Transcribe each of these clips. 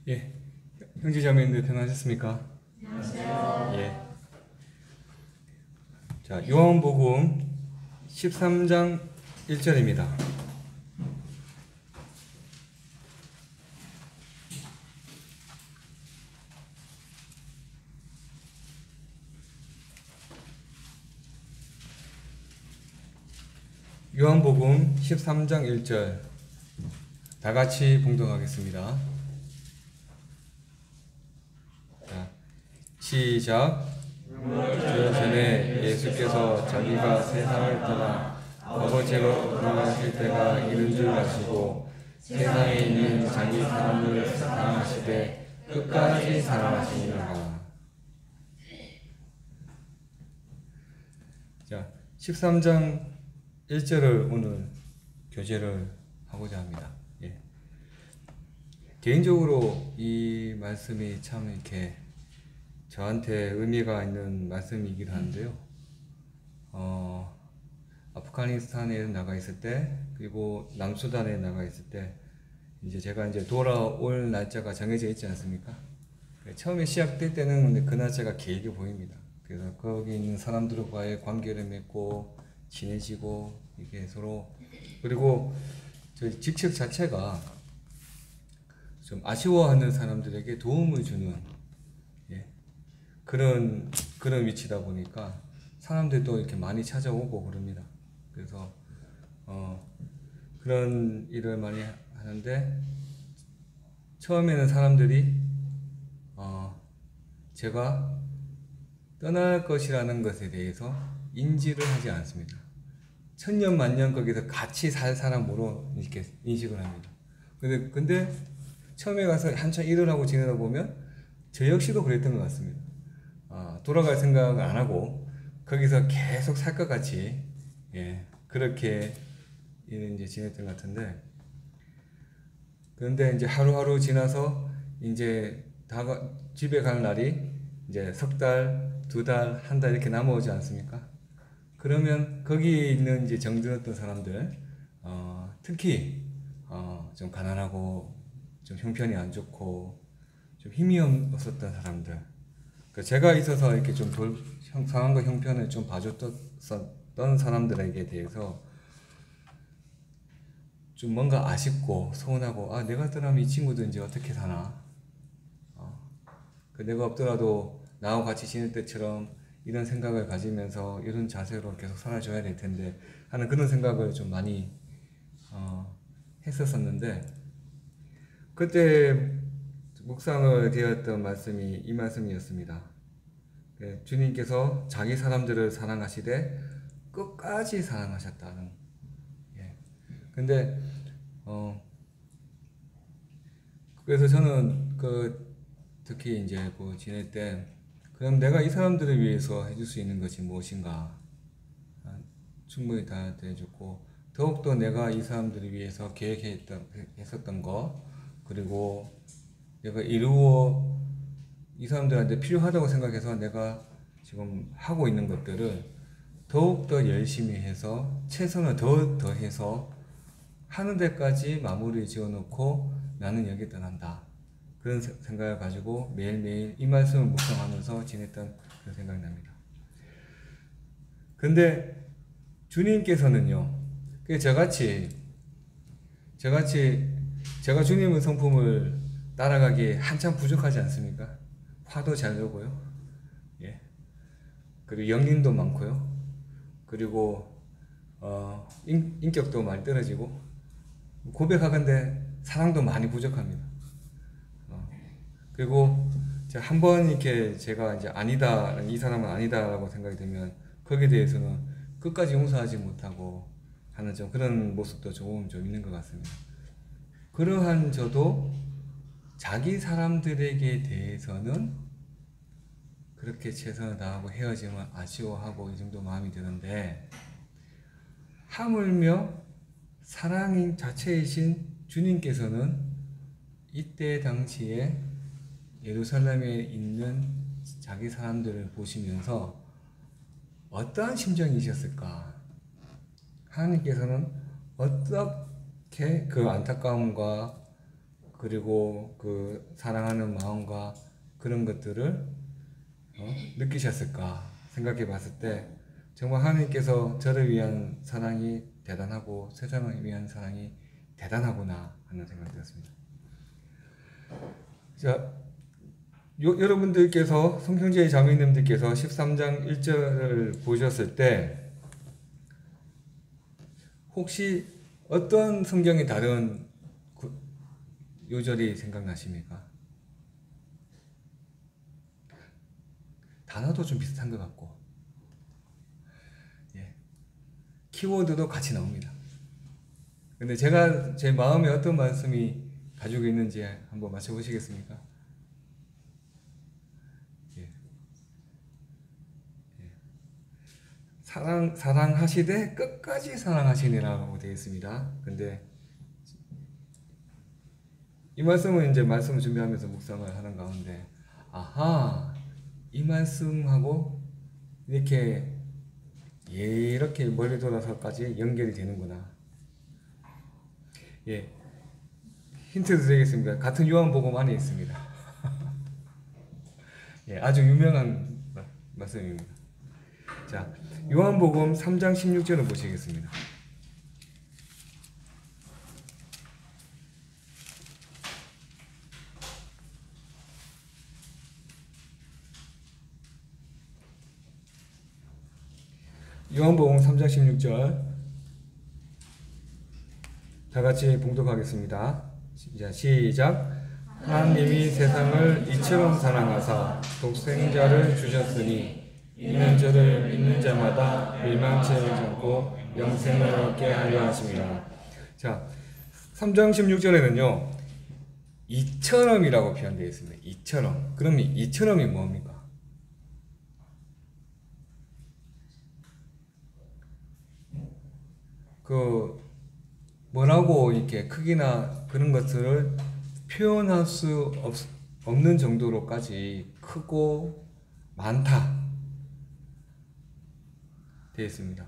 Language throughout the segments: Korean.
예, 형제자매님들 평안하셨습니까? 안녕하세요. 예. 자, 요한복음 13장 1절입니다. 요한복음 13장 1절 다 같이 봉독하겠습니다. 자, 시작. 그 전에 예수께서 자기가 세상을 떠나 아버지로 돌아가실 때가 이른 줄 아시고 세상에 있는 자기 사람들을 사랑하시되 끝까지 사랑하시니라. 자, 13장 1절을 오늘 교제를 하고자 합니다. 예. 개인적으로 이 말씀이 참 이렇게 저한테 의미가 있는 말씀이긴 한데요. 아프가니스탄에 나가 있을 때, 그리고 남수단에 나가 있을 때, 이제 제가 이제 돌아올 날짜가 정해져 있지 않습니까? 처음에 시작될 때는 그 날짜가 길게 보입니다. 그래서 거기 있는 사람들과의 관계를 맺고, 친해지고, 이게 서로, 그리고 저희 직책 자체가 좀 아쉬워하는 사람들에게 도움을 주는, 그런 위치다 보니까 사람들도 이렇게 많이 찾아오고 그럽니다. 그래서 그런 일을 많이 하는데, 처음에는 사람들이 제가 떠날 것이라는 것에 대해서 인지를 하지 않습니다. 천년 만년 거기서 같이 살 사람으로 이렇게 인식을 합니다. 근데 처음에 가서 한참 일을 하고 지내다 보면 저 역시도 그랬던 것 같습니다. 돌아갈 생각을 안 하고 거기서 계속 살 것 같이, 그렇게 이제 지냈던 것 같은데, 그런데 이제 하루하루 지나서 이제 집에 갈 날이 이제 석 달, 두 달, 한 달 이렇게 남아오지 않습니까? 그러면 거기 있는 이제 정들었던 사람들, 특히 좀 가난하고 좀 형편이 안 좋고 좀 힘이 없었던 사람들, 제가 있어서 이렇게 좀 상황과 형편을 좀 봐줬던 사람들에게 대해서 좀 뭔가 아쉽고 서운하고, 내가 떠나면 이 친구들 이제 어떻게 사나? 내가 없더라도 나하고 같이 지낼 때처럼 이런 생각을 가지면서 이런 자세로 계속 살아줘야 될 텐데 하는 그런 생각을 좀 많이 했었었는데, 그때 묵상을 되었던 말씀이 이 말씀이었습니다. 주님께서 자기 사람들을 사랑하시되 끝까지 사랑하셨다는. 근데 그래서 저는 특히 이제 지낼 때, 그럼 내가 이 사람들을 위해서 해줄 수 있는 것이 무엇인가? 충분히 다 해줬고, 더욱더 내가 이 사람들을 위해서 계획했었던 거, 그리고 내가 이 사람들한테 필요하다고 생각해서 내가 지금 하고 있는 것들을 더욱더 열심히 해서 최선을 더해서 하는 데까지 마무리 지어놓고 나는 여기 떠난다. 그런 생각을 가지고 매일매일 이 말씀을 묵상하면서 지냈던 그런 생각이 납니다. 근데 주님께서는요, 저같이 제가 주님의 성품을 따라가기에 한참 부족하지 않습니까? 화도 잘 내고요, 그리고 영린도 많고요, 그리고 인격도 많이 떨어지고, 고백하건대 사랑도 많이 부족합니다. 그리고 한번 이렇게 제가 이제 아니다, 이 사람은 아니다라고 생각이 되면 거기에 대해서는 끝까지 용서하지 못하고 하는 좀 그런 모습도 좀 있는 것 같습니다. 그러한 저도 자기 사람들에게 대해서는 그렇게 최선을 다하고 헤어지면 아쉬워하고 이 정도 마음이 드는데, 하물며 사랑인 자체이신 주님께서는 이때 당시에 예루살렘에 있는 자기 사람들을 보시면서 어떠한 심정이셨을까? 하나님께서는 어떻게 그 안타까움과 그리고 그 사랑하는 마음과 그런 것들을 느끼셨을까 생각해 봤을 때 정말 하나님께서 저를 위한 사랑이 대단하고 세상을 위한 사랑이 대단하구나 하는 생각이 들었습니다. 자, 여러분들께서 성경제의 자매님들께서 13장 1절을 보셨을 때 혹시 어떤 성경이 다른 요절이 생각나십니까? 단어도 좀 비슷한 것 같고, 예. 키워드도 같이 나옵니다. 근데 제가 제 마음에 어떤 말씀이 가지고 있는지 한번 맞춰보시겠습니까? 예. 예. 사랑하시되 끝까지 사랑하시니라고 되어 있습니다. 근데 이 말씀은 이제 말씀을 준비하면서 묵상을 하는 가운데, 아하, 이 말씀하고 이렇게 멀리 돌아서까지 연결이 되는구나. 예, 힌트 드리겠습니다. 같은 요한복음 안에 있습니다. 예, 아주 유명한 말씀입니다. 자, 요한복음 3장 16절을 보시겠습니다. 요한복음 3장 16절 다 같이 봉독하겠습니다. 시작. 하나님이 세상을 이처럼 사랑하사 독생자를 주셨으니 이는 저를 믿는 자마다 멸망치 않고 영생을 얻게 하려 하심이라. 자, 3장 16절에는요 이처럼이라고 표현되어 있습니다. 이처럼. 그럼 이처럼이 뭡니까? 뭐라고 이렇게 크기나 그런 것들을 표현할 수 없는 정도로까지 크고 많다 되어 있습니다.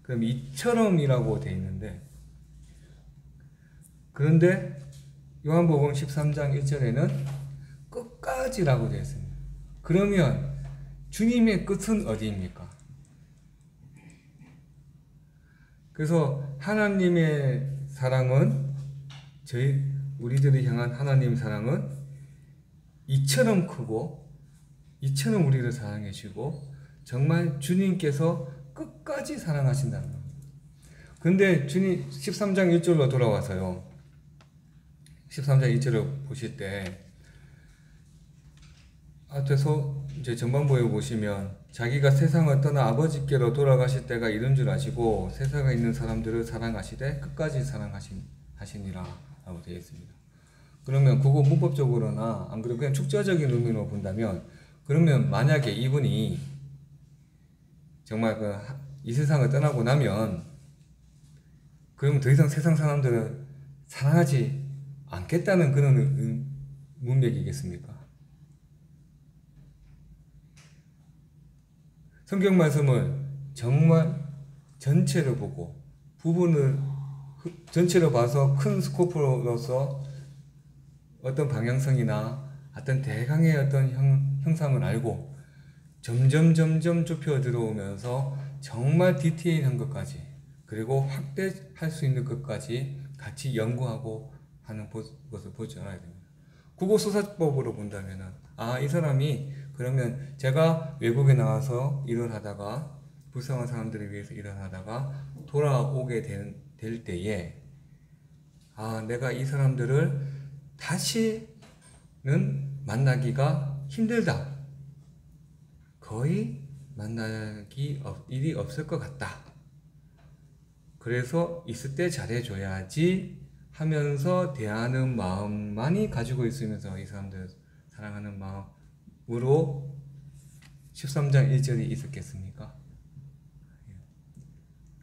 그럼 이처럼이라고 되어 있는데, 그런데 요한복음 13장 1절에는 끝까지라고 되어 있습니다. 그러면 주님의 끝은 어디입니까? 그래서 하나님의 사랑은 우리들이 향한 하나님의 사랑은 이처럼 크고 이처럼 우리를 사랑해 주시고 정말 주님께서 끝까지 사랑하신다는 겁니다. 그런데 주님 13장 1절로 돌아와서요. 13장 1절을 보실 때 앞에서 이제 전반부에 보시면 자기가 세상을 떠나 아버지께로 돌아가실 때가 이른 줄 아시고 세상에 있는 사람들을 사랑하시되 끝까지 사랑하시니라 라고 되어 있습니다. 그러면 그거 문법적으로나 안 그래도 그냥 축자적인 의미로 본다면, 그러면 만약에 이분이 정말 이 세상을 떠나고 나면 그러면 더 이상 세상 사람들을 사랑하지 않겠다는 그런 문맥이겠습니까? 성경 말씀을 정말 전체를 보고 부분을 전체로 봐서 큰 스코프로서 어떤 방향성이나 어떤 대강의 어떤 형상을 알고 점점 좁혀 들어오면서 정말 디테일한 것까지, 그리고 확대할 수 있는 것까지 같이 연구하고 하는 것을 보지 않아야 됩니다. 국어수사법으로 본다면은, 이 사람이 그러면 제가 외국에 나와서 일을 하다가 불쌍한 사람들을 위해서 일을 하다가 돌아오게 될 때에 내가 이 사람들을 다시는 만나기가 힘들다. 거의 만나기 일이 없을 것 같다. 그래서 있을 때 잘해줘야지 하면서 대하는 마음만이 가지고 있으면서 이 사람들 사랑하는 마음으로 13장 1절이 있었겠습니까?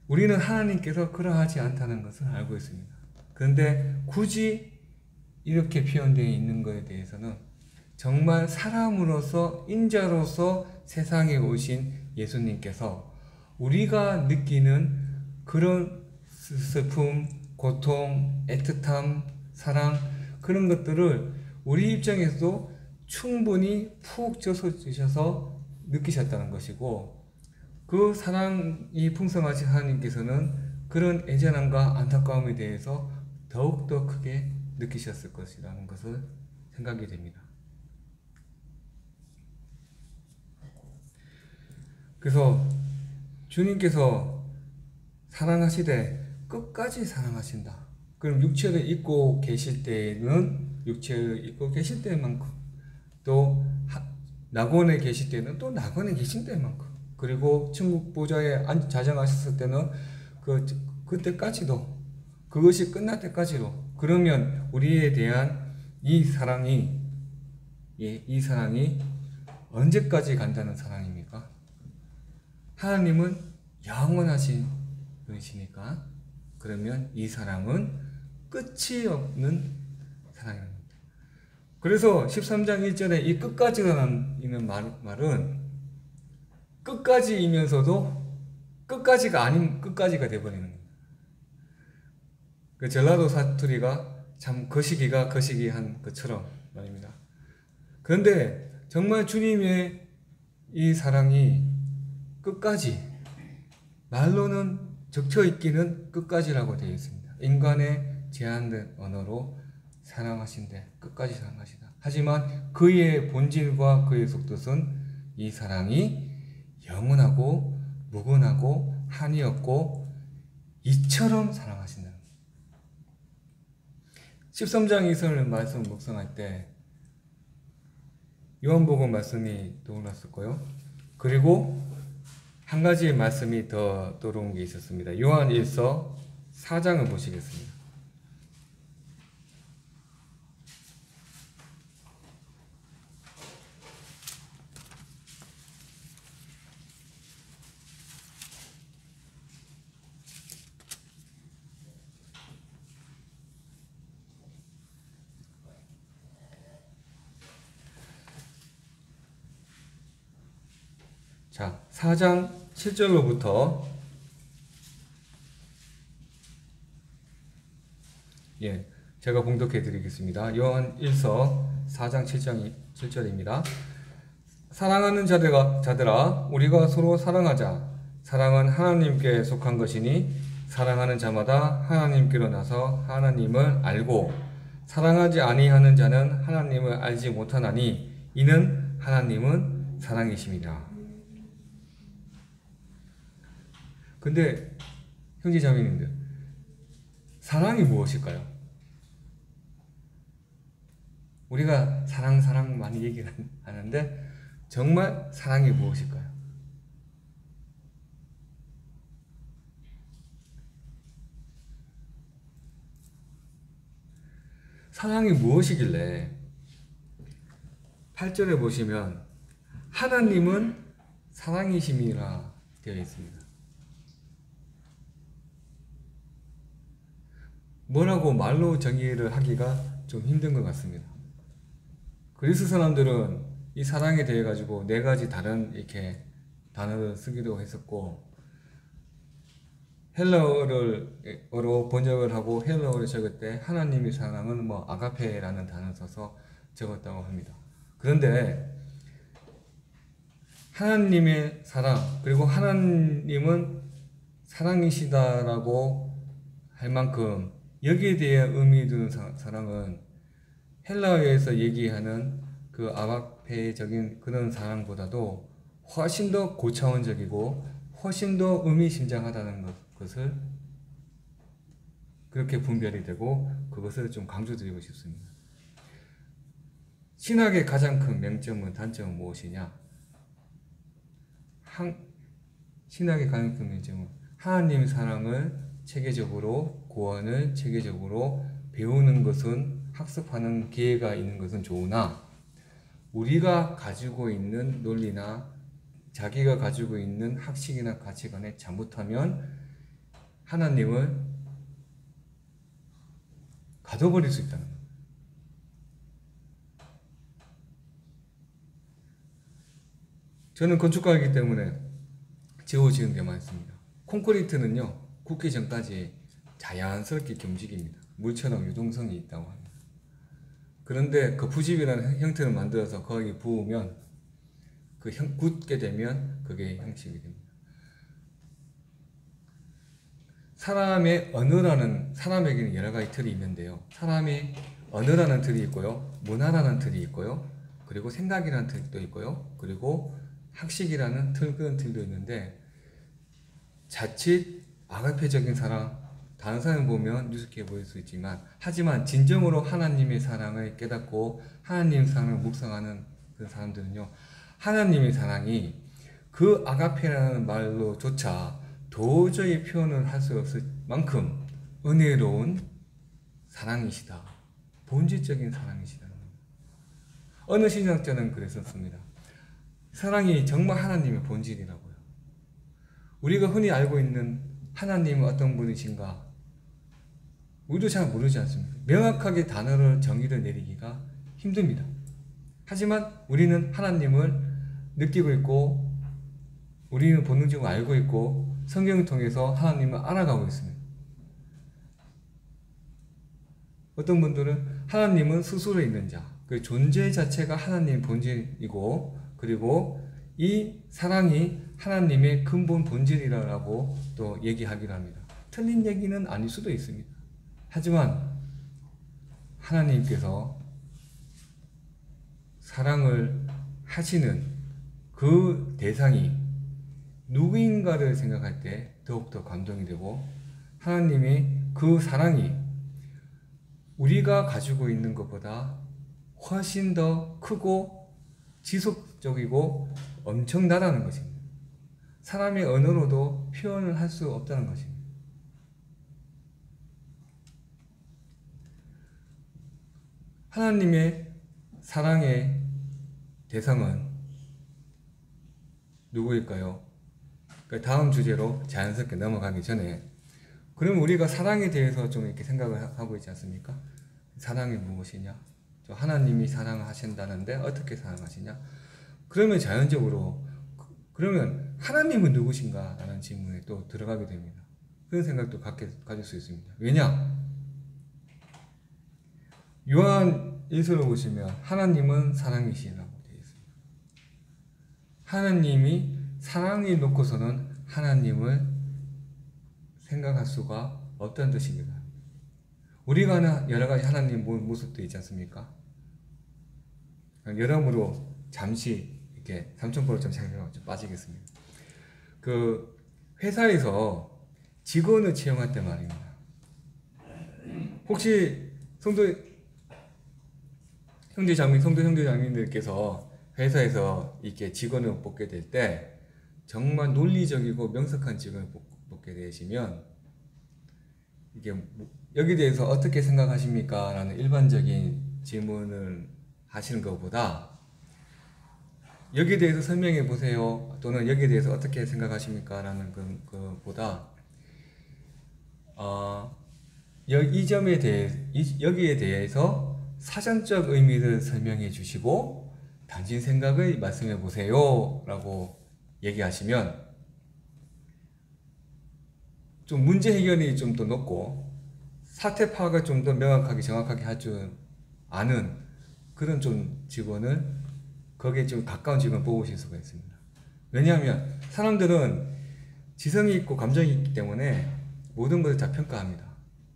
우리는 하나님께서 그러하지 않다는 것을 알고 있습니다. 그런데 굳이 이렇게 표현되어 있는 것에 대해서는 정말 사람으로서 인자로서 세상에 오신 예수님께서 우리가 느끼는 그런 슬픔, 고통, 애틋함, 사랑, 그런 것들을 우리 입장에서도 충분히 푹 젖어주셔서 느끼셨다는 것이고, 그 사랑이 풍성하신 하나님께서는 그런 애잔함과 안타까움에 대해서 더욱더 크게 느끼셨을 것이라는 것을 생각이 됩니다. 그래서 주님께서 사랑하시되 끝까지 사랑하신다. 그럼 육체를 입고 계실 때에는 육체를 입고 계실 때만큼, 또 낙원에 계실 때는 또 낙원에 계신 때만큼, 그리고 천국 보좌에 자정하셨을 때는 그때까지도, 그것이 끝날 때까지도. 그러면 우리에 대한 이 사랑이 언제까지 간다는 사랑입니까? 하나님은 영원하신 분이시니까, 그러면 이 사랑은 끝이 없는 사랑입니다. 그래서 13장 1절에 이 끝까지라는 말은 끝까지이면서도 끝까지가 아닌 끝까지가 되어버리는 거예요. 그 전라도 사투리가 참 거시기가 거시기한 것처럼 말입니다. 그런데 정말 주님의 이 사랑이 끝까지, 말로는 적혀있기는 끝까지라고 되어 있습니다. 인간의 제한된 언어로 사랑하신데 끝까지 사랑하시다. 하지만 그의 본질과 그의 속뜻은 이 사랑이 영원하고 무궁하고 한이 없고 이처럼 사랑하신다는 거예요. 13장 이설을 말씀 묵상할 때 요한복음 말씀이 떠올랐을 거예요. 그리고 한 가지 말씀이 더 떠오른 게 있었습니다. 요한 1서 4장을 보시겠습니다. 자, 4장 7절로부터 제가 봉독해 드리겠습니다. 요한 1서 4장 7절입니다. 사랑하는 자들아, 우리가 서로 사랑하자. 사랑은 하나님께 속한 것이니 사랑하는 자마다 하나님께로 나서 하나님을 알고, 사랑하지 아니하는 자는 하나님을 알지 못하나니 이는 하나님은 사랑이심이라. 근데 형제 자매님들, 사랑이 무엇일까요? 우리가 사랑 많이 얘기를 하는데 정말 사랑이 무엇일까요? 사랑이 무엇이길래 8절에 보시면 하나님은 사랑이심이라 되어 있습니다. 뭐라고 말로 정의를 하기가 좀 힘든 것 같습니다. 그리스 사람들은 이 사랑에 대해 가지고 네 가지 다른 이렇게 단어를 쓰기도 했었고, 헬라어로 번역을 하고 헬라어를 적을 때 하나님의 사랑은 아가페라는 단어를 써서 적었다고 합니다. 그런데 하나님의 사랑, 그리고 하나님은 사랑이시다라고 할 만큼 여기에 대해 의미 두는 사랑은 헬라어에서 얘기하는 그 아가페적인 그런 사랑보다도 훨씬 더 고차원적이고 훨씬 더 의미심장하다는 것을 그렇게 분별이 되고, 그것을 좀 강조드리고 싶습니다. 신학의 가장 큰 맹점은, 단점은 무엇이냐? 신학의 가장 큰 맹점은 하나님의 사랑을 체계적으로, 구원을 체계적으로 배우는 것은, 학습하는 기회가 있는 것은 좋으나, 우리가 가지고 있는 논리나 자기가 가지고 있는 학식이나 가치관에 잘못하면 하나님을 가둬버릴 수 있다는 거예요. 저는 건축가이기 때문에 지어지은 게 많습니다. 콘크리트는요, 굳기 전까지 자연스럽게 움직입니다. 물처럼 유동성이 있다고 합니다. 그런데 그 부집이라는 형태를 만들어서 거기 부으면 굳게 되면 그게 형식이 됩니다. 사람에게는 여러 가지 틀이 있는데요. 사람의 언어라는 틀이 있고요. 문화라는 틀이 있고요. 그리고 생각이라는 틀도 있고요. 그리고 학식이라는 그런 틀도 있는데, 자칫 아가페적인 사랑, 다른 사람을 보면 유식해 보일 수 있지만, 하지만 진정으로 하나님의 사랑을 깨닫고 하나님의 사랑을 묵상하는 그런 사람들은요, 하나님의 사랑이 그 아가페라는 말로조차 도저히 표현을 할 수 없을 만큼 은혜로운 사랑이시다. 본질적인 사랑이시다는 겁니다. 어느 신학자는 그랬었습니다. 사랑이 정말 하나님의 본질이라고요. 우리가 흔히 알고 있는 하나님은 어떤 분이신가? 우리도 잘 모르지 않습니까? 명확하게 정의를 내리기가 힘듭니다. 하지만 우리는 하나님을 느끼고 있고, 우리는 본능적으로 알고 있고, 성경을 통해서 하나님을 알아가고 있습니다. 어떤 분들은 하나님은 스스로 있는 자, 그 존재 자체가 하나님의 본질이고, 그리고 이 사랑이 하나님의 근본 본질이라고 또 얘기하기도 합니다. 틀린 얘기는 아닐 수도 있습니다. 하지만 하나님께서 사랑을 하시는 그 대상이 누구인가를 생각할 때 더욱더 감동이 되고, 하나님의 그 사랑이 우리가 가지고 있는 것보다 훨씬 더 크고 지속적이고 엄청나다는 것입니다. 사람의 언어로도 표현을 할 수 없다는 것입니다. 하나님의 사랑의 대상은 누구일까요? 다음 주제로 자연스럽게 넘어가기 전에, 그럼 우리가 사랑에 대해서 좀 이렇게 생각을 하고 있지 않습니까? 사랑이 무엇이냐? 하나님이 사랑하신다는데 어떻게 사랑하시냐? 그러면 자연적으로, 그러면 하나님은 누구신가? 라는 질문에 또 들어가게 됩니다. 그런 생각도 가질 수 있습니다. 왜냐? 요한 1서를 보시면 하나님은 사랑이시라고 되어 있습니다. 하나님이 사랑이 놓고서는 하나님을 생각할 수가 없다는 뜻입니다. 우리가 아는 여러 가지 하나님 모습도 있지 않습니까? 여러모로 잠시 이렇게 삼천포로 좀 생각해 좀 빠지겠습니다. 그 회사에서 직원을 채용할 때 말입니다. 혹시 성도 형제자매님들께서 회사에서 이렇게 직원을 뽑게 될 때 정말 논리적이고 명석한 직원을 뽑게 되시면, 이게 여기에 대해서 어떻게 생각하십니까? 라는 일반적인 질문을 하시는 것보다, 여기에 대해서 설명해 보세요, 또는 여기에 대해서 어떻게 생각하십니까? 라는 것보다 이 점에 대해, 여기에 대해서 사전적 의미를 설명해 주시고 당신 생각을 말씀해 보세요 라고 얘기하시면 좀 문제 해결이 좀 더 높고 사태 파악을 좀 더 명확하게 정확하게 할 줄 아는 그런 좀 직원을, 거기에 좀 가까운 직원을 뽑으실 수가 있습니다. 왜냐하면 사람들은 지성이 있고 감정이 있기 때문에 모든 것을 다 평가합니다.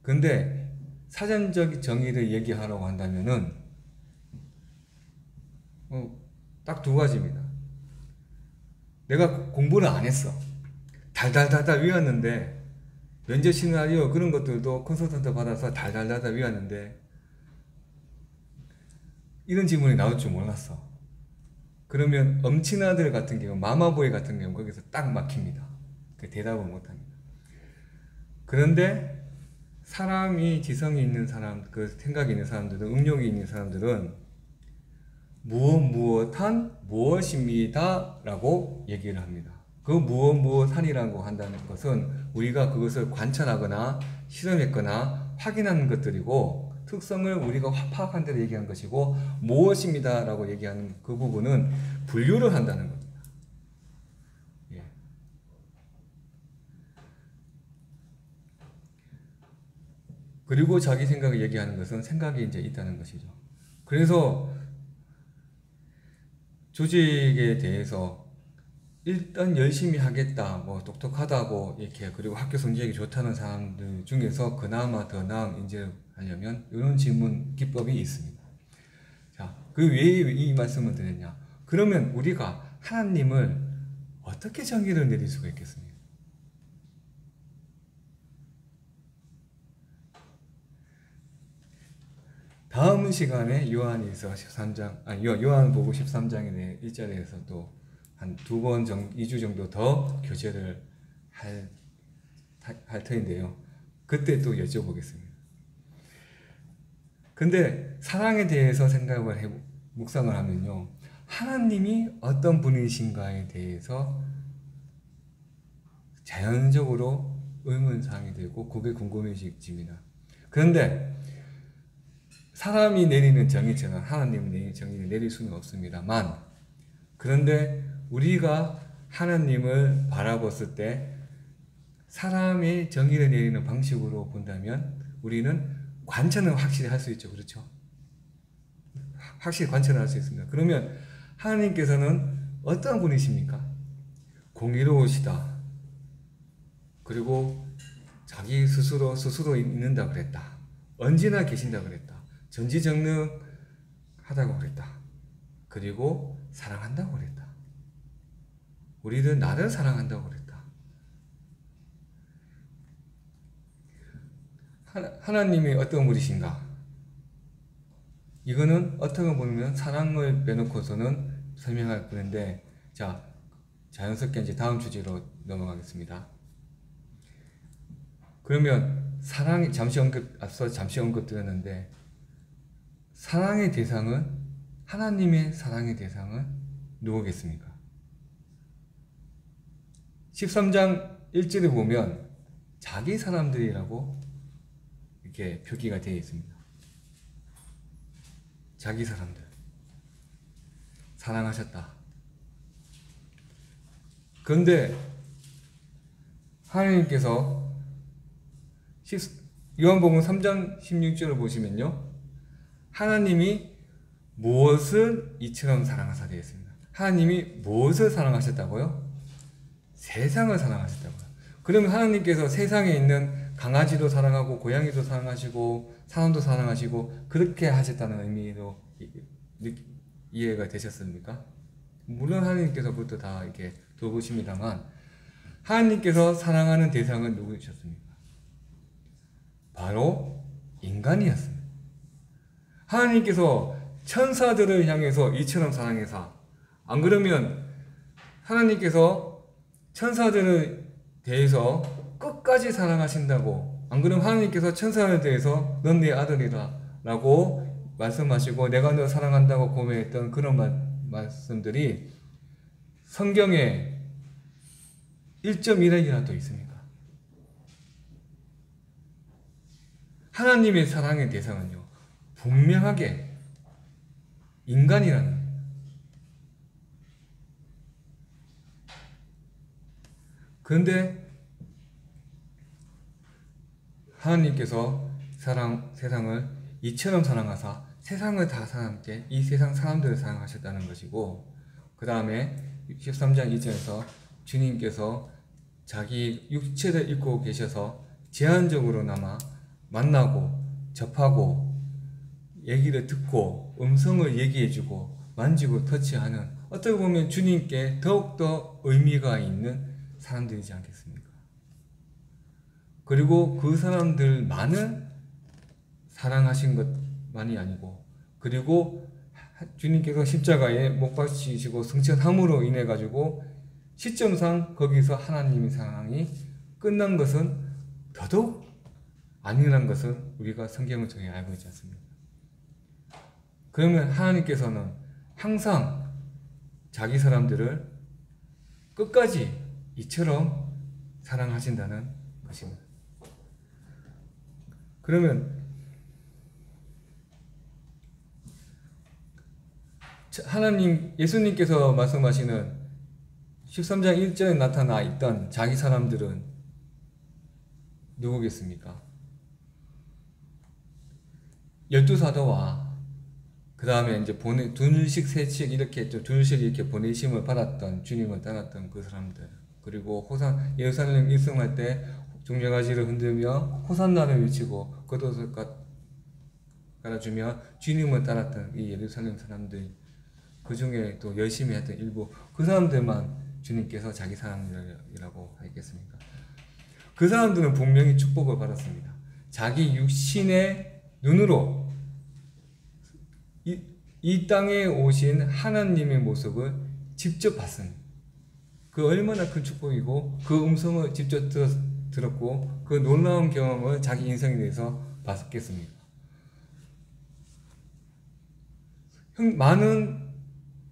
근데 사전적 정의를 얘기하라고 한다면은 딱 두 가지입니다. 내가 공부를 안 했어. 달달달달 외웠는데, 면접 시나리오 그런 것들도 컨설턴트 받아서 달달달달 외웠는데 이런 질문이 나올 줄 몰랐어. 그러면 엄친아들 같은 경우, 마마보이 같은 경우 거기서 딱 막힙니다. 그 대답을 못합니다. 그런데 사람이 지성이 있는 사람, 그 생각이 있는 사람들은, 응용이 있는 사람들은 무엇한 무엇입니다 라고 얘기를 합니다. 그 무엇한이라고 한다는 것은 우리가 그것을 관찰하거나 실험했거나 확인하는 것들이고, 특성을 우리가 파악한 대로 얘기하는 것이고, 무엇입니다 라고 얘기하는 그 부분은 분류를 한다는 겁니다. 예. 그리고 자기 생각을 얘기하는 것은 생각이 이제 있다는 것이죠. 그래서 조직에 대해서 일단 열심히 하겠다, 뭐 똑똑하다고 이렇게, 그리고 학교 성적이 좋다는 사람들 중에서 그나마 더 나은 인재를 하려면 이런 질문 기법이 있습니다. 자, 그 왜 이 말씀을 드렸냐? 그러면 우리가 하나님을 어떻게 정의를 내릴 수가 있겠습니까? 다음 시간에 요한일서 13장, 요한복음 13장에 대해 1절에서 또 한 2주 정도 더 교제를 할 터인데요. 그때 또 여쭤보겠습니다. 근데 사랑에 대해서 묵상을 하면요, 하나님이 어떤 분이신가에 대해서 자연적으로 의문사항이 되고 그게 궁금해집니다. 그런데 사람이 내리는 정의처럼 하나님이 내리는 정의를 내릴 수는 없습니다만, 그런데 우리가 하나님을 바라봤을 때 사람의 정의를 내리는 방식으로 본다면 우리는 관찰은 확실히 할 수 있죠. 그렇죠? 확실히 관찰을 할 수 있습니다. 그러면 하나님께서는 어떤 분이십니까? 공의로우시다. 그리고 자기 스스로 있는다 그랬다. 언제나 계신다 그랬다. 전지전능하다고 그랬다. 그리고 사랑한다고 그랬다. 우리는 나를 사랑한다고 그랬다. 하나님이 어떤 분이신가? 이거는 어떻게 보면 사랑을 빼놓고서는 설명할 뿐인데, 자, 자연스럽게 이제 다음 주제로 넘어가겠습니다. 그러면 사랑이 앞서 잠시 언급드렸는데, 하나님의 사랑의 대상은 누구겠습니까? 13장 1절에 보면 자기 사람들이라고 이렇게 표기가 되어 있습니다. 자기 사람들 사랑하셨다. 그런데 하나님께서 요한복음 3장 16절을 보시면요, 하나님이 무엇을 이처럼 사랑하사 되어 있습니다. 하나님이 무엇을 사랑하셨다고요? 세상을 사랑하셨다고요. 그러면 하나님께서 세상에 있는 강아지도 사랑하고 고양이도 사랑하시고 사람도 사랑하시고 그렇게 하셨다는 의미로 이해가 되셨습니까? 물론 하나님께서 그것도 다 이렇게 돌보십니다만, 하나님께서 사랑하는 대상은 누구셨습니까? 바로 인간이었습니다. 하나님께서 천사들을 향해서 이처럼 사랑해서, 안 그러면 하나님께서 천사들에 대해서 끝까지 사랑하신다고, 안 그러면 하나님께서 천사에 대해서 넌 내 아들이다 라고 말씀하시고 내가 너 사랑한다고 고백했던 그런 말씀들이 성경에 1.1핵이라도 있습니까? 하나님의 사랑의 대상은요, 분명하게 인간이라는 거예요. 그런데 하나님께서 세상을 이처럼 사랑하사 세상을 다 사랑하게 이 세상 사람들을 사랑하셨다는 것이고, 그 다음에 13장 2절에서 주님께서 자기 육체를 입고 계셔서 제한적으로나마 만나고 접하고 얘기를 듣고 음성을 얘기해주고 만지고 터치하는, 어떻게 보면 주님께 더욱더 의미가 있는 사람들이지 않겠습니까? 그리고 그 사람들만을 사랑하신 것만이 아니고, 그리고 주님께서 십자가에 못 박히시고 승천함으로 인해 가지고 시점상 거기서 하나님의 사랑이 끝난 것은 더더욱 아니라는 것은 우리가 성경을 통해 알고 있지 않습니까? 그러면 하나님께서는 항상 자기 사람들을 끝까지 이처럼 사랑하신다는 것입니다. 그러면 예수님께서 말씀하시는 13장 1절에 나타나 있던 자기 사람들은 누구겠습니까? 12 사도와 그 다음에 이제 둘씩 셋씩 이렇게 좀 둘씩 이렇게 보내심을 받았던 주님을 따랐던 그 사람들, 그리고 예루살렘 입성할 때 종려가지를 흔들며 호산나를 외치고 겉옷을 깔아주며 주님을 따랐던 이 예루살렘 사람들, 그 중에 또 열심히 했던 일부 그 사람들만 주님께서 자기 사람이라고 하겠습니까? 그 사람들은 분명히 축복을 받았습니다. 자기 육신의 눈으로 이 땅에 오신 하나님의 모습을 직접 봤습니다. 그 얼마나 큰 축복이고, 그 음성을 직접 들었고, 그 놀라운 경험을 자기 인생에 대해서 봤겠습니까? 많은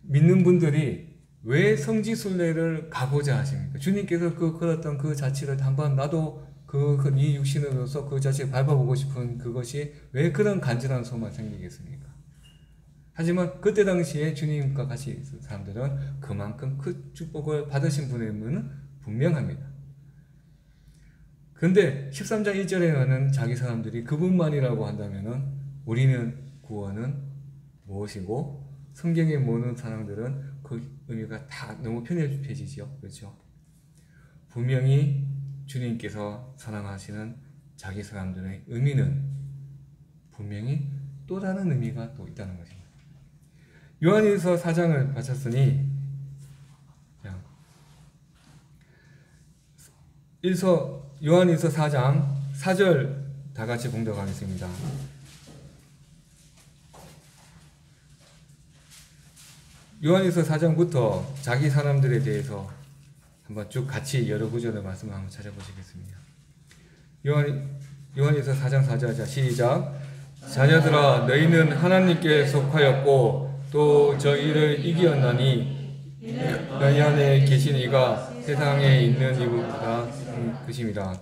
믿는 분들이 왜 성지순례를 가고자 하십니까? 주님께서 걸었던 그 자취를 한번 나도 이 육신으로서 그 자취를 밟아보고 싶은 그것이 왜 그런 간절한 소망이 생기겠습니까? 하지만 그때 당시에 주님과 같이 있는 사람들은 그만큼 그 축복을 받으신 분임은 분명합니다. 그런데 13장 1절에는 자기 사람들이 그분만이라고 한다면 우리는 구원은 무엇이고, 성경에 모는 사람들은 그 의미가 다 너무 편협해지죠. 그렇죠? 분명히 주님께서 사랑하시는 자기 사람들의 의미는 분명히 또 다른 의미가 또 있다는 것입니다. 요한일서 4장을 마쳤으니 요한일서 4장 4절 다 같이 봉독하겠습니다. 요한일서 4장부터 자기 사람들에 대해서 한번 쭉 같이 여러 구절의 말씀을 한번 찾아보시겠습니다. 요한일서 4장 4절, 자 시작. 자녀들아, 너희는 하나님께 속하였고 또 저희를 이기었나니 너희 안에 계신 이가 세상에 있는 이보다 크심이라.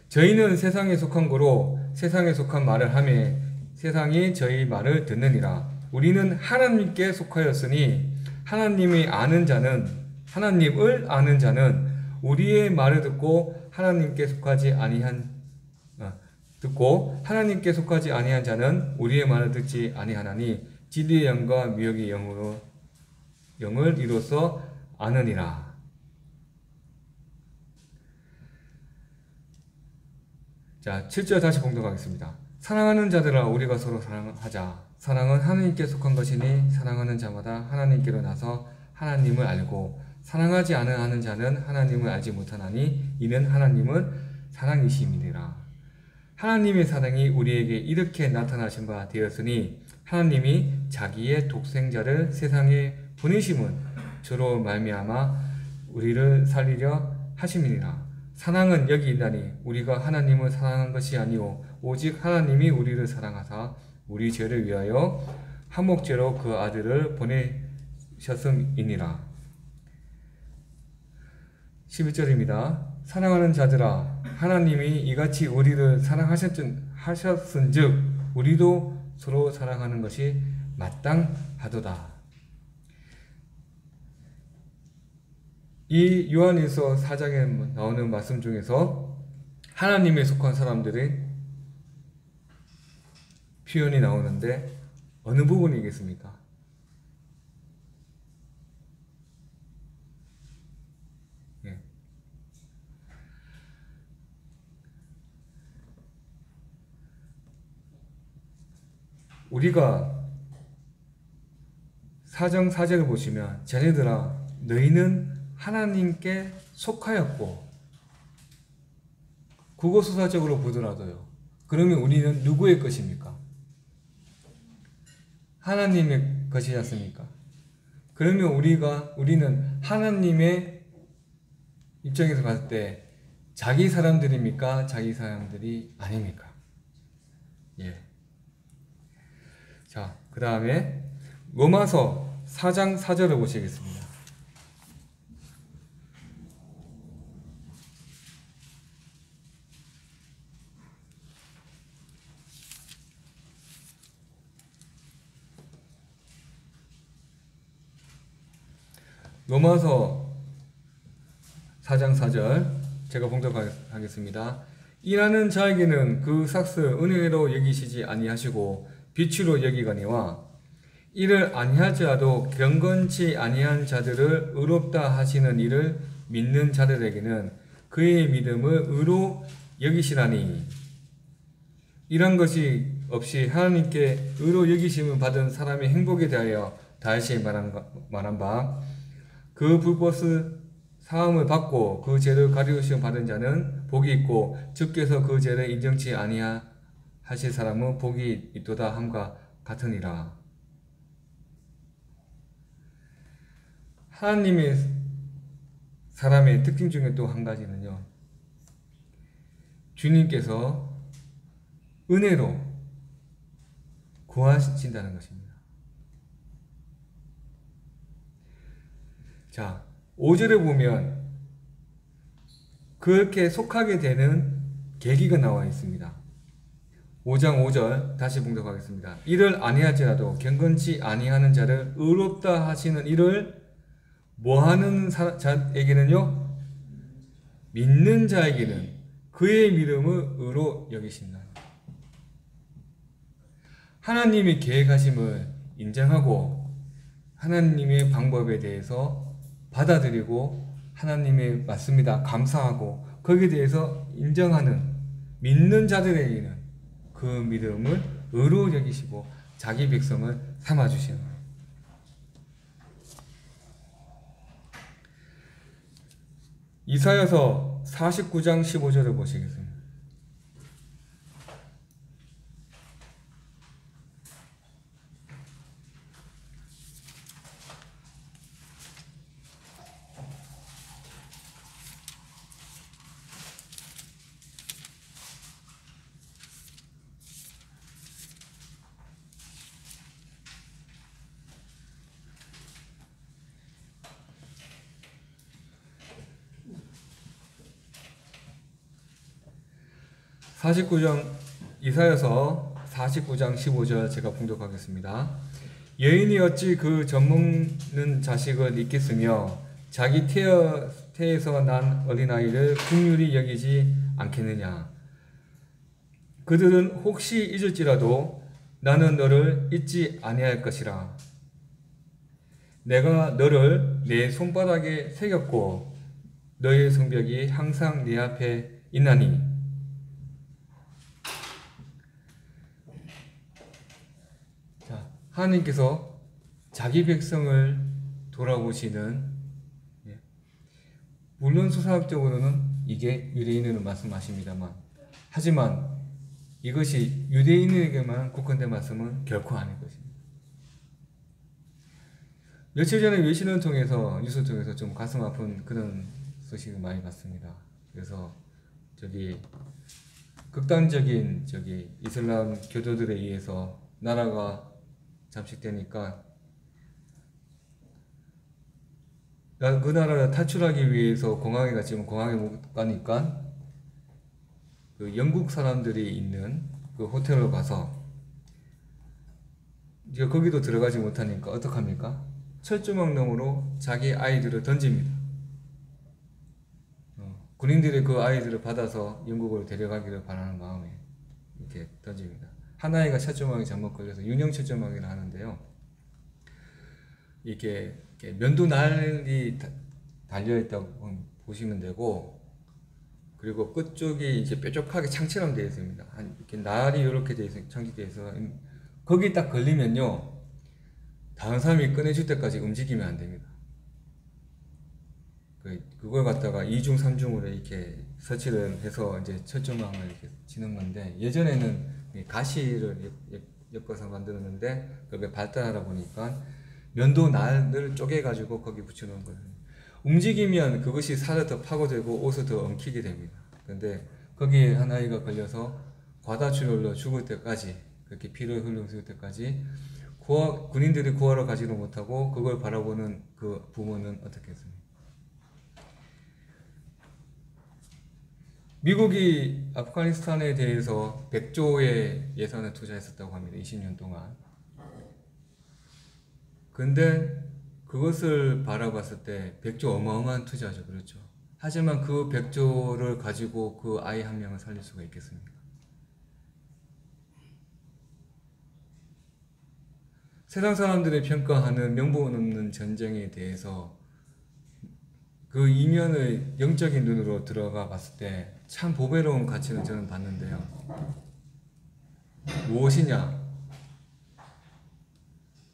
저희는 세상에 속한 거로 세상에 속한 말을 하며 세상이 저희 말을 듣느니라. 우리는 하나님께 속하였으니 하나님을 아는 자는 우리의 말을 듣고 하나님께 속하지 아니한 자는 우리의 말을 듣지 아니하나니 진리의 영과 미혹의 영을 이로써 아느니라. 자, 7절 다시 봉독하겠습니다. 사랑하는 자들아, 우리가 서로 사랑하자. 사랑은 하나님께 속한 것이니 사랑하는 자마다 하나님께로 나서 하나님을 알고, 사랑하지 않은 자는 하나님을 알지 못하나니 이는 하나님은 사랑이심이니라. 하나님의 사랑이 우리에게 이렇게 나타나신 바 되었으니 하나님이 자기의 독생자를 세상에 보내심은 저로 말미암아 우리를 살리려 하심이니라. 사랑은 여기 있나니 우리가 하나님을 사랑한 것이 아니오 오직 하나님이 우리를 사랑하사 우리 죄를 위하여 한 목죄로 그 아들을 보내셨음이니라. 11절입니다. 사랑하는 자들아, 하나님이 이같이 우리를 사랑하셨은즉 우리도 서로 사랑하는 것이 마땅하도다. 이 요한일서 4장에 나오는 말씀 중에서 하나님에 속한 사람들의 표현이 나오는데 어느 부분이겠습니까? 우리가 4장 4절을 보시면 자녀들아 너희는 하나님께 속하였고, 국어수사적으로 보더라도요, 그러면 우리는 누구의 것입니까? 하나님의 것이지 않습니까? 그러면 우리는 하나님의 입장에서 봤을 때 자기 사람들입니까? 자기 사람들이 아닙니까? 예. 자, 그 다음에 로마서 4장 4절을 보시겠습니다. 로마서 4장 4절 제가 봉독하겠습니다. 일하는 자에게는 그 삭스 은혜로 여기시지 아니하시고 빛으로 여기거니와 이를 아니하지라도 경건치 아니한 자들을 의롭다 하시는 이를 믿는 자들에게는 그의 믿음을 의로 여기시라니. 이런 것이 없이 하나님께 의로 여기심을 받은 사람의 행복에 대하여 다시 말한 바, 그 불법을 사함을 받고 그 죄를 가리우심을 받은 자는 복이 있고 주께서 그 죄를 인정치 아니하실 사람은 복이 있도다 함과 같으니라. 하나님의 사람의 특징 중에 또 한 가지는요, 주님께서 은혜로 구하신다는 것입니다. 자, 5절에 보면 그렇게 속하게 되는 계기가 나와 있습니다. 5장 5절 다시 봉독하겠습니다. 이를 아니하지라도 경건치 아니하는 자를 의롭다 하시는 이를 뭐하는 자에게는요? 믿는 자에게는 그의 믿음을 의로 여기신다. 하나님이 계획하심을 인정하고 하나님의 방법에 대해서 받아들이고 하나님의 맞습니다 감사하고 거기에 대해서 인정하는 믿는 자들에게는 그 믿음을 의로 여기시고 자기 백성을 삼아주시는 거예요. 이사야서 49장 15절을 보시겠습니다. 이사야서 49장 15절 제가 봉독하겠습니다. 여인이 어찌 그 젖먹는 자식을 잊겠으며 자기 태에서 난 어린아이를 긍휼히 여기지 않겠느냐. 그들은 혹시 잊을지라도 나는 너를 잊지 아니할 것이라. 내가 너를 내 손바닥에 새겼고 너의 성벽이 항상 내 앞에 있나니. 하나님께서 자기 백성을 돌아보시는, 물론 수사학적으로는 이게 유대인으로 말씀하십니다만, 하지만 이것이 유대인에게만 국한된 말씀은 결코 아닐 것입니다. 며칠 전에 외신을 통해서, 뉴스를 통해서 좀 가슴 아픈 그런 소식을 많이 봤습니다. 그래서 극단적인 이슬람 교도들에 의해서 나라가 잠식되니까 그 나라를 탈출하기 위해서 공항에 갔지만 공항에 못 가니까 그 영국 사람들이 있는 그 호텔로 가서 이제 거기도 들어가지 못하니까 어떡합니까? 철조망 너머로 자기 아이들을 던집니다. 군인들이 그 아이들을 받아서 영국으로 데려가기를 바라는 마음에 이렇게 던집니다. 한 아이가 철조망에 잘못 걸려서 윤형 철조망이라 하는데요. 이렇게 면도 날이 달려있다고 보시면 되고, 그리고 끝쪽이 이제 뾰족하게 창처럼 되어 있습니다. 이렇게 날이 이렇게 창직되어 있어서 거기 딱 걸리면요, 다른 사람이 꺼내줄 때까지 움직이면 안 됩니다. 그걸 갖다가 2중 3중으로 이렇게 설치를 해서 이제 철조망을 이렇게 치는 건데, 예전에는 가시를 엮어서 만들었는데 그게 발달하다 보니까 면도 날을 쪼개가지고 거기 붙여놓은 거예요. 움직이면 그것이 살을 더 파고들고 옷을 더 엉키게 됩니다. 근데 거기에 한 아이가 걸려서 과다출혈로 죽을 때까지, 그렇게 피를 흘리고 죽을 때까지 군인들이 구하러 가지도 못하고 그걸 바라보는 그 부모는 어떻게 했습니까? 미국이 아프가니스탄에 대해서 100조의 예산을 투자했었다고 합니다. 20년 동안. 근데 그것을 바라봤을 때 100조 어마어마한 투자죠. 그렇죠. 하지만 그 100조를 가지고 그 아이 한 명을 살릴 수가 있겠습니까? 세상 사람들이 평가하는 명분 없는 전쟁에 대해서 그 이면의 영적인 눈으로 들어가 봤을 때 참 보배로운 가치는 저는 봤는데요. 무엇이냐?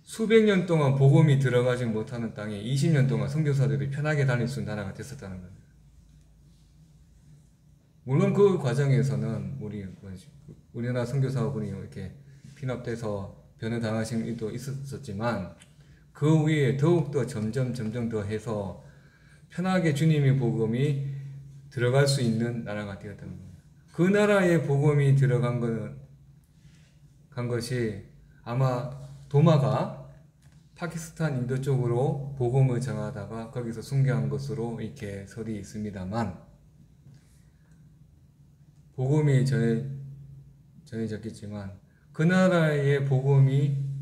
수백 년 동안 복음이 들어가지 못하는 땅에 20년 동안 선교사들이 편하게 다닐 수 있는 나라가 됐었다는 겁니다. 물론 그 과정에서는 우리나라 선교사분이 이렇게 피납돼서 변호당하신 일도 있었지만 그 위에 더욱더 점점 더 해서 편하게 주님의 복음이 들어갈 수 있는 나라가 되었다는 겁니다. 그 나라에 복음이 간 것이 아마 도마가 파키스탄 인도 쪽으로 복음을 전하다가 거기서 순교한 것으로 이렇게 설이 있습니다만, 복음이 전해졌겠지만 그 나라의 복음이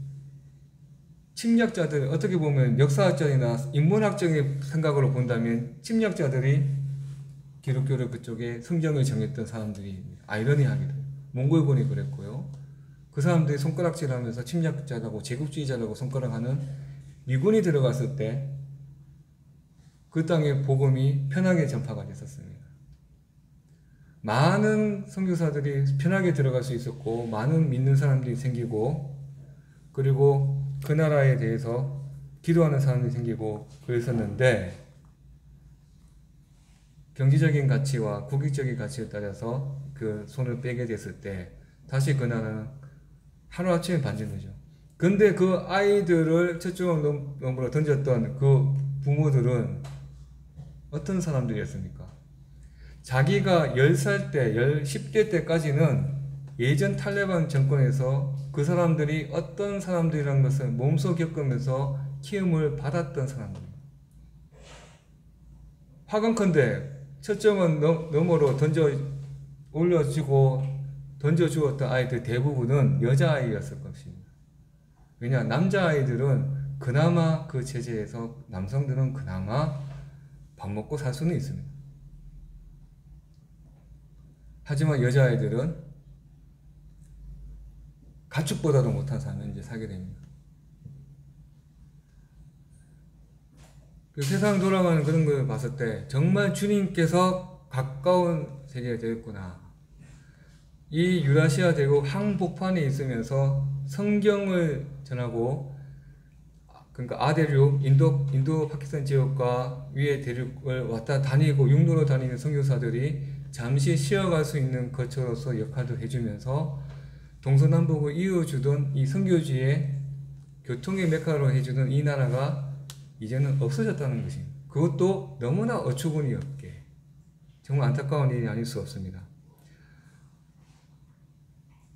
침략자들, 어떻게 보면 역사학적이나 인문학적인 생각으로 본다면 침략자들이 기독교를 그쪽에 성경을 정했던 사람들이 아이러니하게도 몽골군이 그랬고요. 그 사람들이 손가락질하면서 침략자라고 제국주의자라고 손가락하는 미군이 들어갔을 때 그 땅에 복음이 편하게 전파가 됐었습니다. 많은 선교사들이 편하게 들어갈 수 있었고 많은 믿는 사람들이 생기고 그리고 그 나라에 대해서 기도하는 사람들이 생기고 그랬었는데, 경제적인 가치와 국익적인 가치에 따라서 그 손을 빼게 됐을 때 다시 그 나라는 하루아침에 반전이 되죠. 근데 그 아이들을 저쪽 너머로 던졌던 그 부모들은 어떤 사람들이었습니까? 자기가 10살 때, 10대 때까지는 예전 탈레반 정권에서 그 사람들이 어떤 사람들이라는 것을 몸소 겪으면서 키움을 받았던 사람들입니다. 화건컨대 첫점은 너머로 던져주었던 아이들 대부분은 여자아이였을 것입니다. 왜냐, 남자아이들은 그나마 그 체제에서 남성들은 그나마 밥 먹고 살 수는 있습니다. 하지만 여자아이들은 가축보다도 못한 삶을 이제 살게 됩니다. 그 세상 돌아가는 그런 걸 봤을 때 정말 주님께서 가까운 세계가 되었구나. 이 유라시아 대국 항복판에 있으면서 성경을 전하고, 그러니까 아대륙, 인도 파키스탄 지역과 위에 대륙을 왔다 다니고 육로로 다니는 선교사들이 잠시 쉬어갈 수 있는 거처로서 역할도 해주면서 동서남북을 이어주던 이 선교지의 교통의 메카로 해주던 이 나라가 이제는 없어졌다는 것입니다. 그것도 너무나 어처구니 없게 정말 안타까운 일이 아닐 수 없습니다.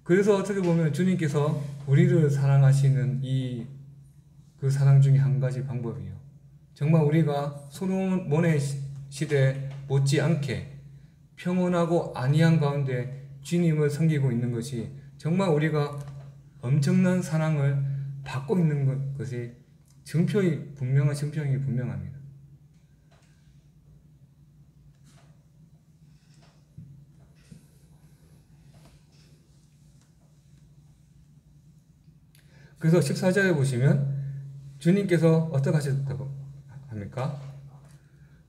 그래서 어떻게 보면 주님께서 우리를 사랑하시는 그 사랑 중에 한 가지 방법이에요. 정말 우리가 솔로몬의 시대 못지않게 평온하고 안위한 가운데 주님을 섬기고 있는 것이 정말 우리가 엄청난 사랑을 받고 있는 것이 분명한 증표이 분명합니다. 그래서 14절에 보시면 주님께서 어떻게 하셨다고 합니까?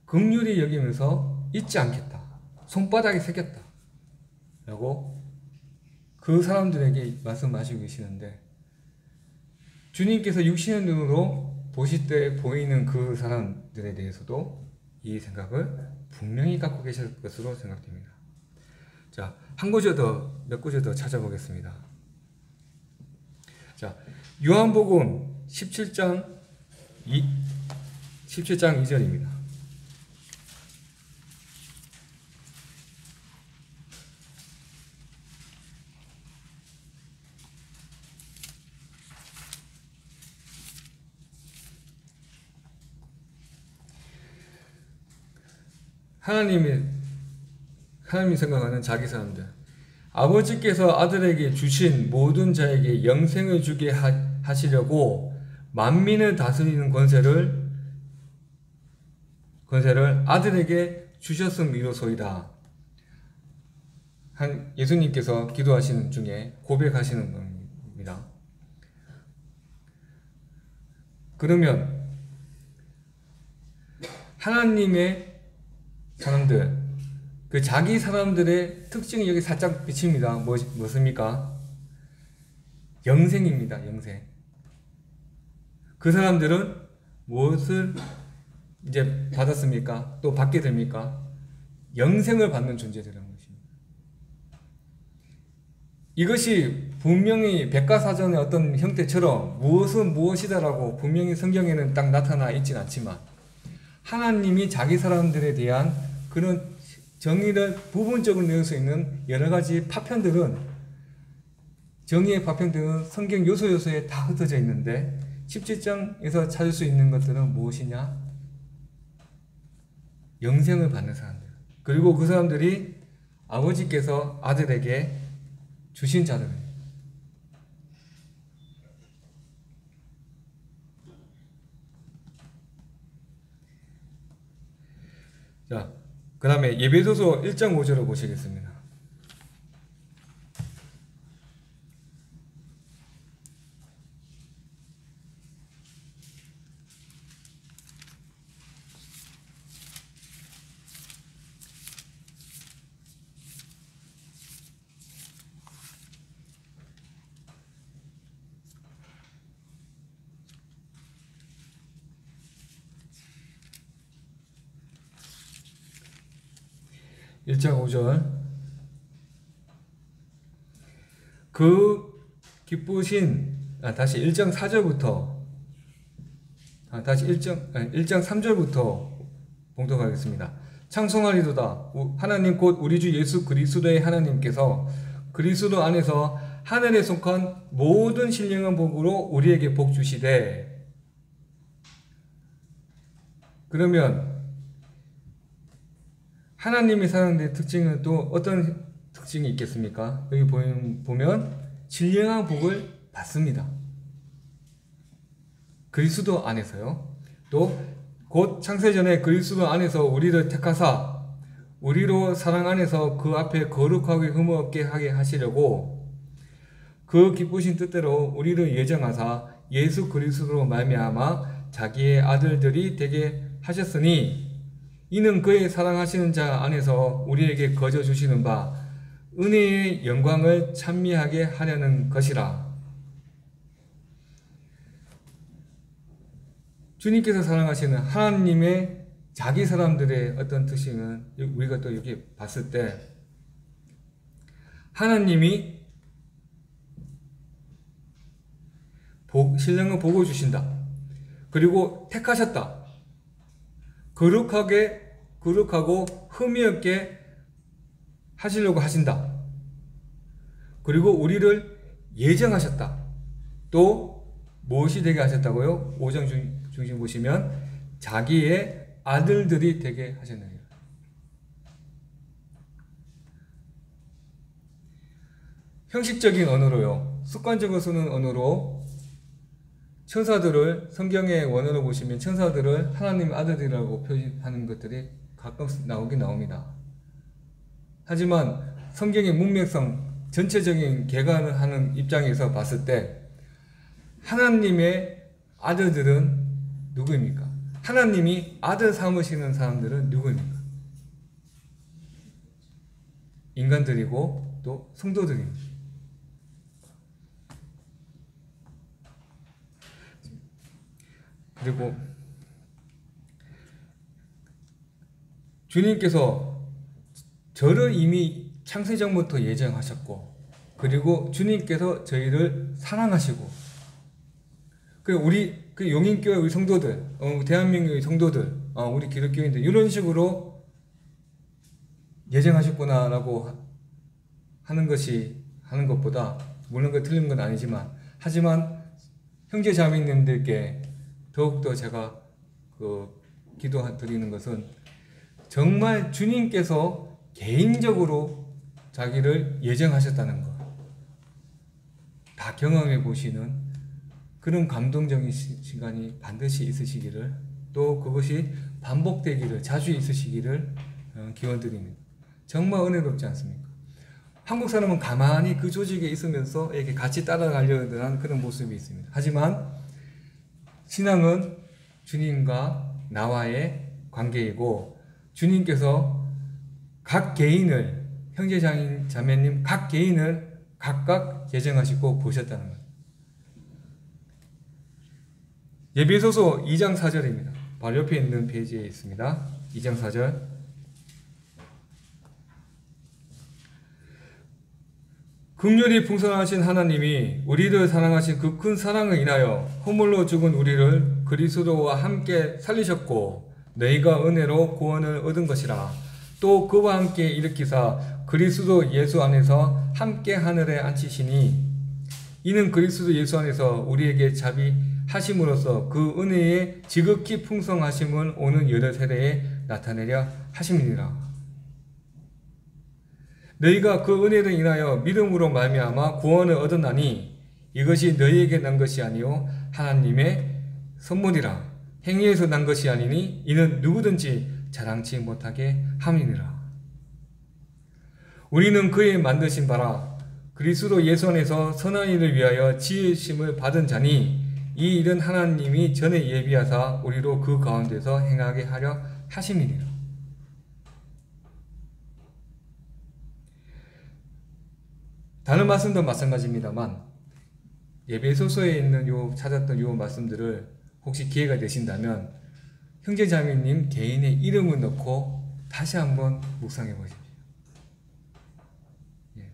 긍휼히 여기면서 잊지 않겠다. 손바닥에 새겼다. 라고 그 사람들에게 말씀하시고 계시는데, 주님께서 육신의 눈으로 보실 때 보이는 그 사람들에 대해서도 이 생각을 분명히 갖고 계실 것으로 생각됩니다. 자, 몇 구절 더 찾아보겠습니다. 자, 요한복음 17장 2절입니다. 하나님이 생각하는 자기 사람들, 아버지께서 아들에게 주신 모든 자에게 영생을 주게 하시려고 만민을 다스리는 권세를 아들에게 주셨음이로소이다. 예수님께서 기도하시는 중에 고백하시는 겁니다. 그러면 하나님의 사람들, 그 자기 사람들의 특징이 여기 살짝 비칩니다. 무엇입니까? 영생입니다. 영생. 그 사람들은 무엇을 이제 받았습니까? 또 받게 됩니까? 영생을 받는 존재들이라는 것입니다. 이것이 분명히 백과사전의 어떤 형태처럼 무엇은 무엇이다라고 분명히 성경에는 딱 나타나 있진 않지만 하나님이 자기 사람들에 대한 그런 정의를 부분적으로 내릴 수 있는 여러 가지 파편들은, 정의의 파편들은 성경 요소에 다 흩어져 있는데 17장에서 찾을 수 있는 것들은 무엇이냐? 영생을 받는 사람들. 그리고 그 사람들이 아버지께서 아들에게 주신 자들입니다. 자, 그 다음에 예배소서 1장 5절을 보시겠습니다. 일 장 5절. 그 기쁘신, 다시 1장 4절부터, 다시 1장 3절부터 봉독하겠습니다. 찬송하리도다. 하나님 곧 우리 주 예수 그리스도의 하나님께서 그리스도 안에서 하늘에 속한 모든 신령한 복으로 우리에게 복 주시되. 그러면 하나님의 사람들의 특징은 또 어떤 특징이 있겠습니까? 여기 보면 신령한 복을 받습니다. 그리스도 안에서요. 또 곧 창세전에 그리스도 안에서 우리를 택하사 우리로 사랑 안에서 그 앞에 거룩하게 흠없게 하게 하시려고 그 기쁘신 뜻대로 우리를 예정하사 예수 그리스도로 말미암아 자기의 아들들이 되게 하셨으니 이는 그의 사랑하시는 자 안에서 우리에게 거저 주시는 바 은혜의 영광을 찬미하게 하려는 것이라. 주님께서 사랑하시는 하나님의 자기 사람들의 어떤 특징은 우리가 또 여기 봤을 때 하나님이 신령한 복을 주신다. 그리고 택하셨다. 거룩하고 흠이 없게 하시려고 하신다. 그리고 우리를 예정하셨다. 또 무엇이 되게 하셨다고요? 5장 중심 보시면 자기의 아들들이 되게 하셨느니라. 형식적인 언어로요. 습관적으로 쓰는 언어로 천사들을, 성경의 원어로 보시면 천사들을 하나님의 아들이라고 표현하는 것들이 가끔 나오긴 나옵니다. 하지만 성경의 문맥성, 전체적인 개관을 하는 입장에서 봤을 때 하나님의 아들들은 누구입니까? 하나님이 아들 삼으시는 사람들은 누구입니까? 인간들이고 또 성도들입니다. 그리고 주님께서 저를 이미 창세전부터 예정하셨고, 그리고 주님께서 저희를 사랑하시고, 우리 용인교회 우리 성도들, 대한민국의 성도들, 우리 기독교인들 이런 식으로 예정하셨구나라고 하는 것보다, 물론 그 틀린 건 아니지만, 하지만 형제 자매님들께 더욱더 제가 기도드리는 것은 정말 주님께서 개인적으로 자기를 예정하셨다는 것, 다 경험해 보시는 그런 감동적인 시간이 반드시 있으시기를, 또 그것이 반복되기를, 자주 있으시기를 기원드립니다. 정말 은혜롭지 않습니까? 한국 사람은 가만히 그 조직에 있으면서 이렇게 같이 따라가려는 그런 모습이 있습니다. 하지만 신앙은 주님과 나와의 관계이고 주님께서 각 개인을 형제 자매님 각 개인을 각각 예정하시고 보셨다는 것. 예배소서 2장 4절입니다. 바로 옆에 있는 페이지에 있습니다. 2장 4절. 긍휼이 풍성하신 하나님이 우리를 사랑하신 그 큰 사랑을 인하여 허물로 죽은 우리를 그리스도와 함께 살리셨고 너희가 은혜로 구원을 얻은 것이라. 또 그와 함께 일으키사 그리스도 예수 안에서 함께 하늘에 앉히시니 이는 그리스도 예수 안에서 우리에게 자비하심으로써 그 은혜의 지극히 풍성하심을 오는 여러 세대에 나타내려 하심이니라. 너희가 그 은혜를 인하여 믿음으로 말미암아 구원을 얻었나니 이것이 너희에게 난 것이 아니요 하나님의 선물이라. 행위에서 난 것이 아니니 이는 누구든지 자랑치 못하게 함이니라. 우리는 그의 만드신 바라 그리스도 예수 안에서 선한 일을 위하여 지으심을 받은 자니 이 일은 하나님이 전에 예비하사 우리로 그 가운데서 행하게 하려 하심이니라. 다른 말씀도 마찬가지입니다만 예배소서에 있는 찾았던 요 말씀들을 혹시 기회가 되신다면 형제자매님 개인의 이름을 넣고 다시 한번 묵상해 보십시오. 예.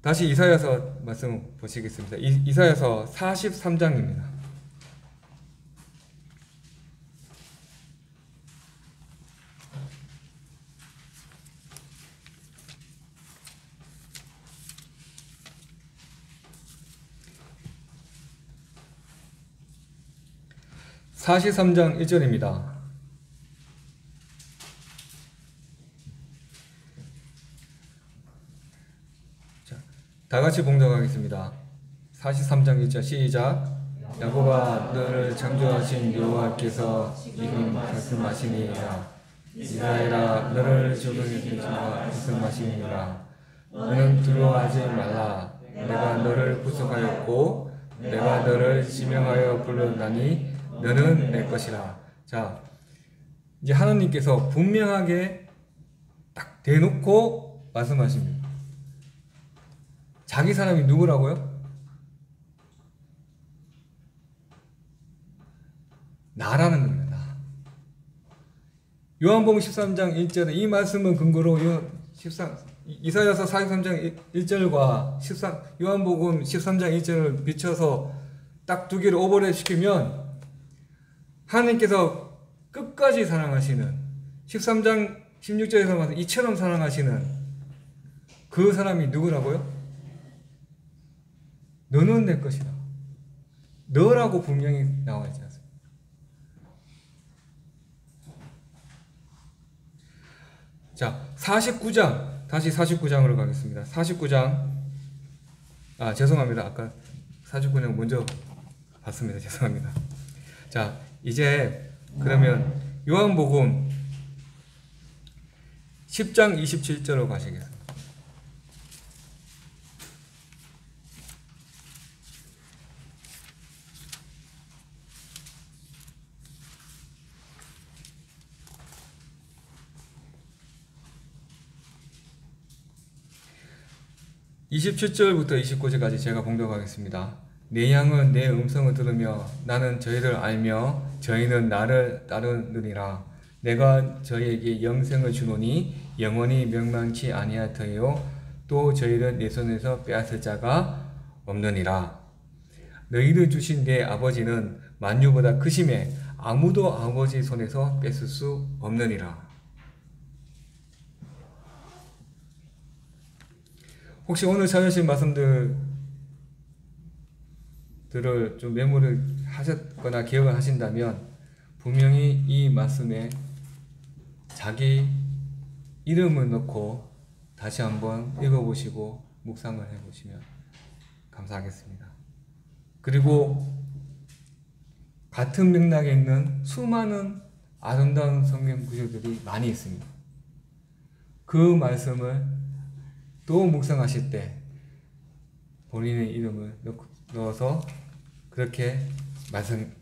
다시 이사야서 말씀 보시겠습니다. 이사야서 43장입니다. 43장 1절입니다. 자, 다같이 봉독하겠습니다. 43장 1절 시작. 야곱아 너를 창조하신 여호와께서 이미 말씀하시니라. 이스라엘아 너를 죽은 이가 말씀하시니라. 너는 두려워하지 말라. 내가 너를 구속하였고 내가 너를 지명하여 불렀나니 너는 내 것이라. 자, 이제 하나님께서 분명하게 딱 대놓고 말씀하십니다. 자기 사람이 누구라고요? 나라는 겁니다. 나. 요한복음 13장 1절에 이 말씀은 근거로 이사야서 43장 1절과 요한복음 13장 1절을 비춰서 딱 두 개를 오버랩 시키면 하나님께서 끝까지 사랑하시는 13장 16절에서 말씀 이처럼 사랑하시는 그 사람이 누구라고요? 너는 내 것이다. 너라고 분명히 나와 있지 않습니까? 자, 49장 다시 49장으로 가겠습니다. 49장 죄송합니다. 아까 49장 먼저 봤습니다. 죄송합니다. 자, 이제 그러면 요한복음 10장 27절로 가시겠습니다. (27절부터 29절까지) 제가 봉독하겠습니다. 내 양은 내 음성을 들으며 나는 저희를 알며 저희는 나를 따르느니라. 내가 저희에게 영생을 주노니 영원히 멸망치 아니할 터이요 또 저희를 내 손에서 빼앗을 자가 없느니라. 너희를 주신 내 아버지는 만유보다 크심에 아무도 아버지 손에서 뺏을 수 없느니라. 혹시 오늘 찾으신 말씀들을 좀 메모를 하셨거나 기억을 하신다면 분명히 이 말씀에 자기 이름을 넣고 다시 한번 읽어보시고 묵상을 해보시면 감사하겠습니다. 그리고 같은 맥락에 있는 수많은 아름다운 성경 구절들이 많이 있습니다. 그 말씀을 또 묵상하실 때 본인의 이름을 넣고 넣어서 그렇게 말씀을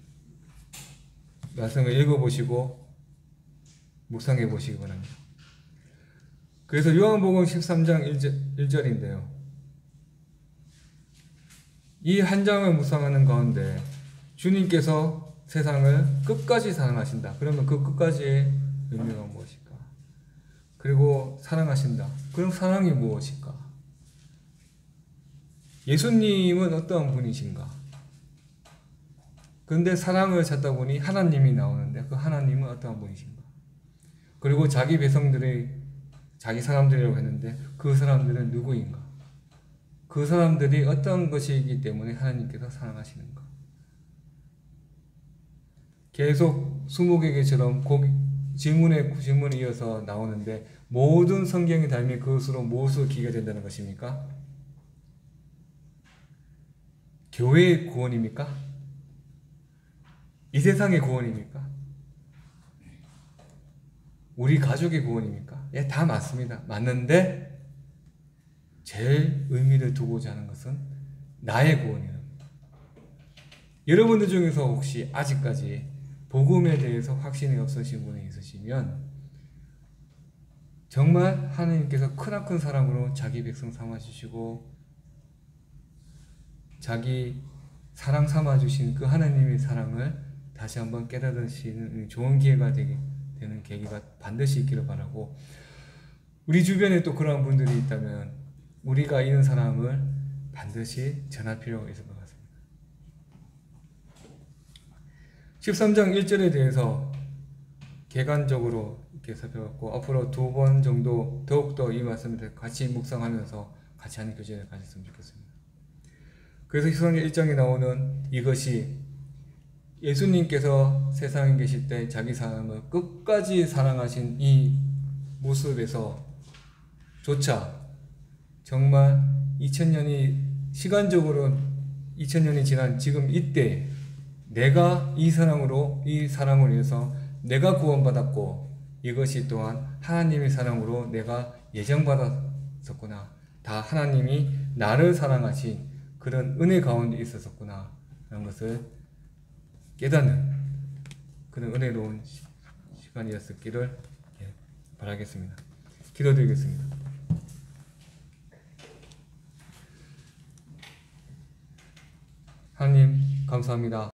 읽어보시고 묵상해 보시기 바랍니다. 그래서 요한복음 13장 1절인데요. 이 한 장을 묵상하는 가운데 주님께서 세상을 끝까지 사랑하신다. 그러면 그 끝까지의 의미가 무엇일까? 그리고 사랑하신다. 그럼 사랑이 무엇일까? 예수님은 어떠한 분이신가? 그런데 사랑을 찾다 보니 하나님이 나오는데 그 하나님은 어떠한 분이신가? 그리고 자기 백성들이 자기 사람들이라고 했는데 그 사람들은 누구인가? 그 사람들이 어떤 것이기 때문에 하나님께서 사랑하시는가? 계속 20개처럼 질문에 이어서 나오는데 모든 성경이 닮은 그것으로 무엇을 기가 된다는 것입니까? 교회의 구원입니까? 이 세상의 구원입니까? 우리 가족의 구원입니까? 예, 다 맞습니다. 맞는데 제일 의미를 두고자 하는 것은 나의 구원이랍니다. 여러분들 중에서 혹시 아직까지 복음에 대해서 확신이 없으신 분이 있으시면 정말 하나님께서 크나큰 사랑으로 자기 백성 삼아주시고 자기 사랑 삼아주신 그 하나님의 사랑을 다시 한번 깨달으시는 좋은 기회가 되는 계기가 반드시 있기를 바라고, 우리 주변에 또 그러한 분들이 있다면 우리가 이런 사람을 반드시 전할 필요가 있을 것 같습니다. 13장 1절에 대해서 개관적으로 이렇게 살펴봤고, 앞으로 2번 정도 더욱더 이 말씀을 같이 묵상하면서 같이 하는 교제를 가졌으면 좋겠습니다. 그래서 히브리서 1장에 나오는 이것이 예수님께서 세상에 계실 때 자기 사람을 끝까지 사랑하신 이 모습에서 조차 정말 2000년이 시간적으로 2000년이 지난 지금 이때 내가 이 사랑으로 인해서 내가 구원받았고 이것이 또한 하나님의 사랑으로 내가 예정받았었구나, 다 하나님이 나를 사랑하신 그런 은혜 가운데 있었었구나 라는 것을 깨닫는 그런 은혜로운 시간이었기를 바라겠습니다. 기도드리겠습니다. 하나님 감사합니다.